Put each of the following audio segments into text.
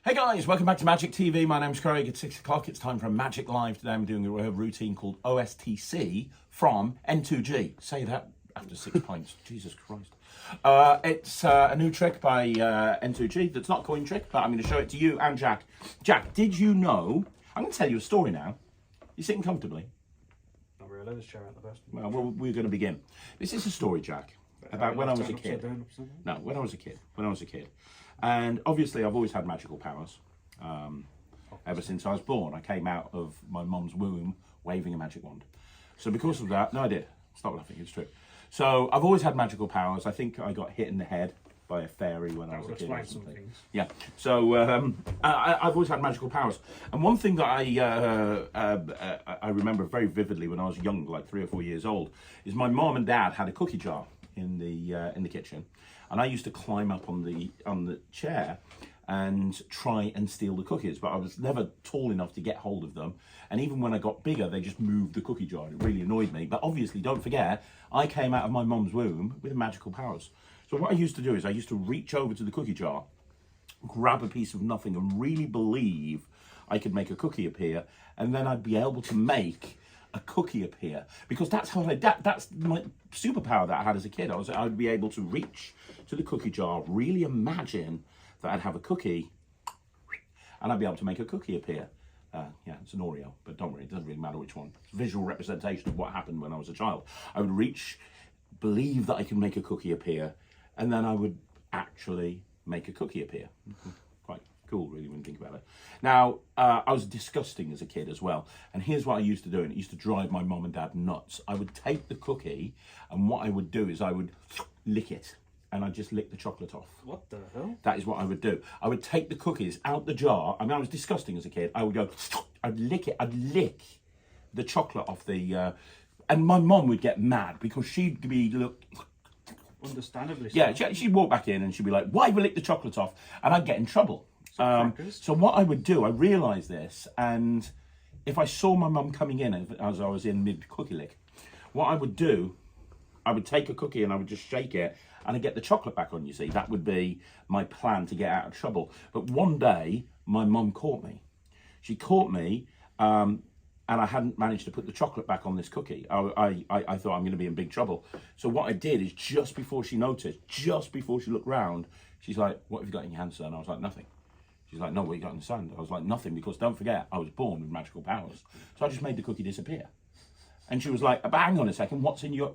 Hey guys, welcome back to Magic TV. My name's Craig. It's 6 o'clock. It's time for a Magic Live. Today I'm doing a routine called OSTC from N2G. Say that after 6 pints. Jesus Christ. It's a new trick by N2G. That's not a coin trick, but I'm going to show it to you and Jack. Jack, did you know... I'm going to tell you a story now. You sitting comfortably? Not really. This chair ain't the best. Well, we're going to begin. This is a story, Jack, about when I was a kid. No, when I was a kid. And obviously, I've always had magical powers. Ever since I was born, I came out of my mum's womb waving a magic wand. So because of that, no, I did. Stop laughing, it's true. So I've always had magical powers. I think I got hit in the head by a fairy when I was a kid. Or something. Yeah. So I've always had magical powers. And one thing that I remember very vividly when I was young, like 3 or 4 years old, is my mom and dad had a cookie jar in the kitchen. And I used to climb up on the chair and try and steal the cookies, but I was never tall enough to get hold of them. And even when I got bigger, they just moved the cookie jar. It really annoyed me. But obviously, don't forget, I came out of my mum's womb with magical powers. So what I used to do is I used to reach over to the cookie jar, grab a piece of nothing, and really believe I could make a cookie appear, and then I'd be able to make a cookie appear, because that's how that's my superpower that I had as a kid. I'd be able to reach to the cookie jar, really imagine that I'd have a cookie, and I'd be able to make a cookie appear. Yeah, it's an Oreo, but don't worry, it doesn't really matter which one. It's a visual representation of what happened when I was a child. I would reach, believe that I could make a cookie appear, and then I would actually make a cookie appear. Quite cool, really, when you think about it. Now, I was disgusting as a kid as well. And here's what I used to do, and it used to drive my mom and dad nuts. I would take the cookie, and what I would do is I would lick it, and I'd just lick the chocolate off. What the hell? That is what I would do. I would take the cookies out the jar. I mean, I was disgusting as a kid. I would go, I'd lick it, I'd lick the chocolate off the... and my mom would get mad, because she'd be, look... Understandably so. Yeah, she'd walk back in, and she'd be like, why have you licked the chocolate off? And I'd get in trouble. So what I would do, I realised this, and if I saw my mum coming in as I was in mid-cookie lick, what I would do, I would take a cookie and I would just shake it, and I'd get the chocolate back on, you see. That would be my plan to get out of trouble. But one day, my mum caught me. She caught me, and I hadn't managed to put the chocolate back on this cookie. I thought I'm going to be in big trouble. So what I did is, just before she noticed, just before she looked round, she's like, what have you got in your hand, sir? And I was like, nothing. She's like, no, what you got in the sand? I was like, nothing, because don't forget, I was born with magical powers. So I just made the cookie disappear. And she was like, but hang on a second, what's in your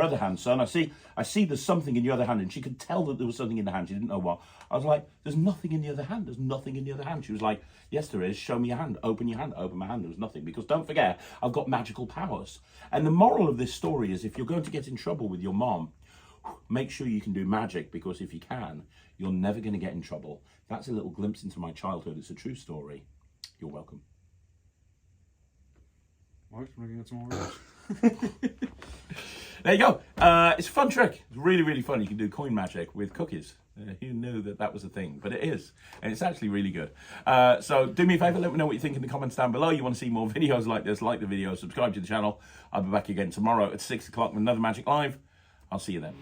other hand, son? I see there's something in your other hand. And she could tell that there was something in the hand. She didn't know what. I was like, there's nothing in the other hand. There's nothing in the other hand. She was like, yes, there is. Show me your hand. Open your hand. Open my hand. There was nothing. Because don't forget, I've got magical powers. And the moral of this story is, if you're going to get in trouble with your mom, make sure you can do magic, because if you can, you're never going to get in trouble. That's a little glimpse into my childhood. It's a true story. You're welcome. Right, we're going to get some more There you go. It's a fun trick. It's really, really fun. You can do coin magic with cookies. Who knew that was a thing? But it is. And it's actually really good. So do me a favour, let me know what you think in the comments down below. You want to see more videos like this, like the video, subscribe to the channel. I'll be back again tomorrow at 6 o'clock with another Magic Live. I'll see you then.